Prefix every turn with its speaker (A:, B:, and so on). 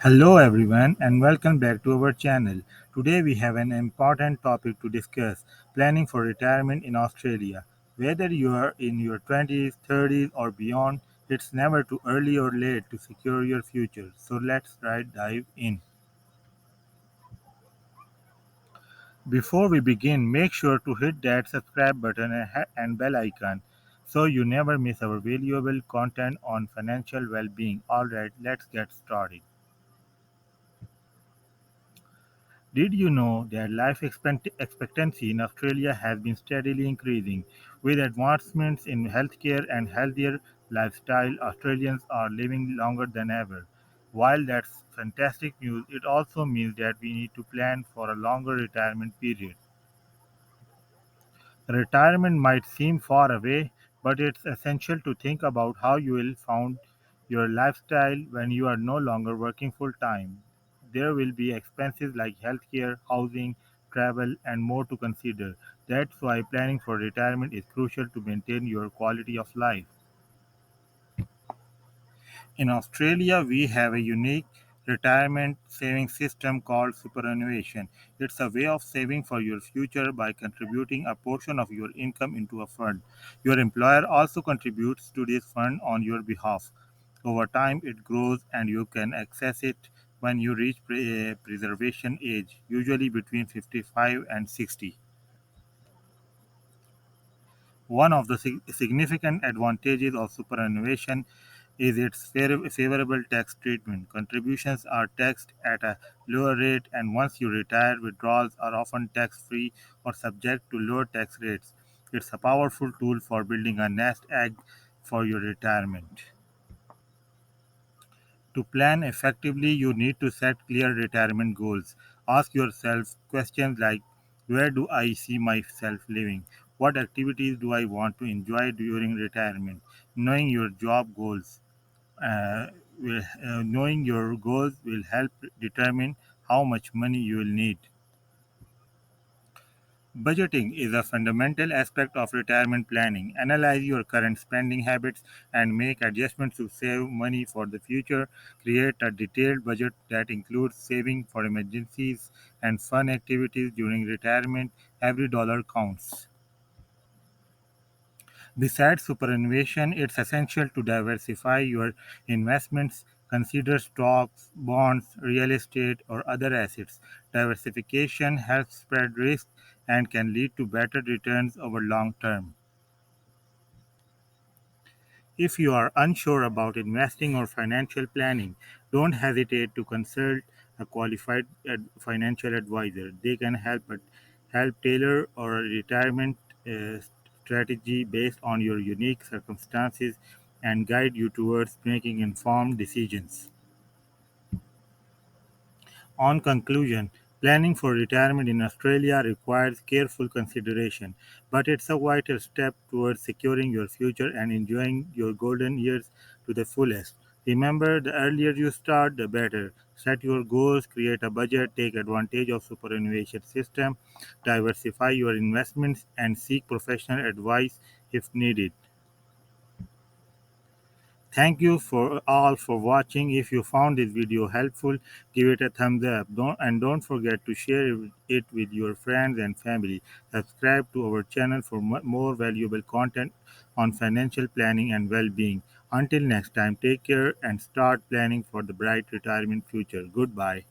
A: Hello everyone and welcome back to our channel. Today we have an important topic to discuss, planning for retirement in Australia. Whether you are in your 20s, 30s or beyond, it's never too early or late to secure your future. So let's right dive in. Before we begin, make sure to hit that subscribe button and bell icon so you never miss our valuable content on financial well-being. Alright, let's get started. Did you know that life expectancy in Australia has been steadily increasing? With advancements in healthcare and healthier lifestyle, Australians are living longer than ever. While that's fantastic news, it also means that we need to plan for a longer retirement period. Retirement might seem far away, but it's essential to think about how you will found your lifestyle when you are no longer working full time. There will be expenses like healthcare, housing, travel, and more to consider. That's why planning for retirement is crucial to maintain your quality of life. In Australia, we have a unique retirement saving system called superannuation. It's a way of saving for your future by contributing a portion of your income into a fund. Your employer also contributes to this fund on your behalf. Over time, it grows and you can access it when you reach preservation age, usually between 55 and 60. One of the significant advantages of superannuation is its favorable tax treatment. Contributions are taxed at a lower rate, and once you retire, withdrawals are often tax free or subject to lower tax rates. It's a powerful tool for building a nest egg for your retirement. To plan effectively, you need to set clear retirement goals. Ask yourself questions like: where do I see myself living? What activities do I want to enjoy during retirement? Knowing your job goals uh, knowing your goals will help determine how much money you will need. Budgeting is a fundamental aspect of retirement planning. Analyze your current spending habits and make adjustments to save money for the future. Create a detailed budget that includes saving for emergencies and fun activities during retirement. Every dollar counts. Besides superannuation, it's essential to diversify your investments. Consider stocks, bonds, real estate, or other assets. Diversification helps spread risk and can lead to better returns over long term. If you are unsure about investing or financial planning, don't hesitate to consult a qualified financial advisor. They can help tailor a retirement uh, strategy based on your unique circumstances and guide you towards making informed decisions. On conclusion, planning for retirement in Australia requires careful consideration, but it's a vital step towards securing your future and enjoying your golden years to the fullest. Remember, the earlier you start, the better. Set your goals, create a budget, take advantage of superannuation system, diversify your investments, and seek professional advice if needed. Thank you for all for watching. If you found this video helpful, give it a thumbs up. Don't forget to share it with your friends and family. Subscribe to our channel for more valuable content on financial planning and well-being. Until next time, take care and start planning for the bright retirement future. Goodbye.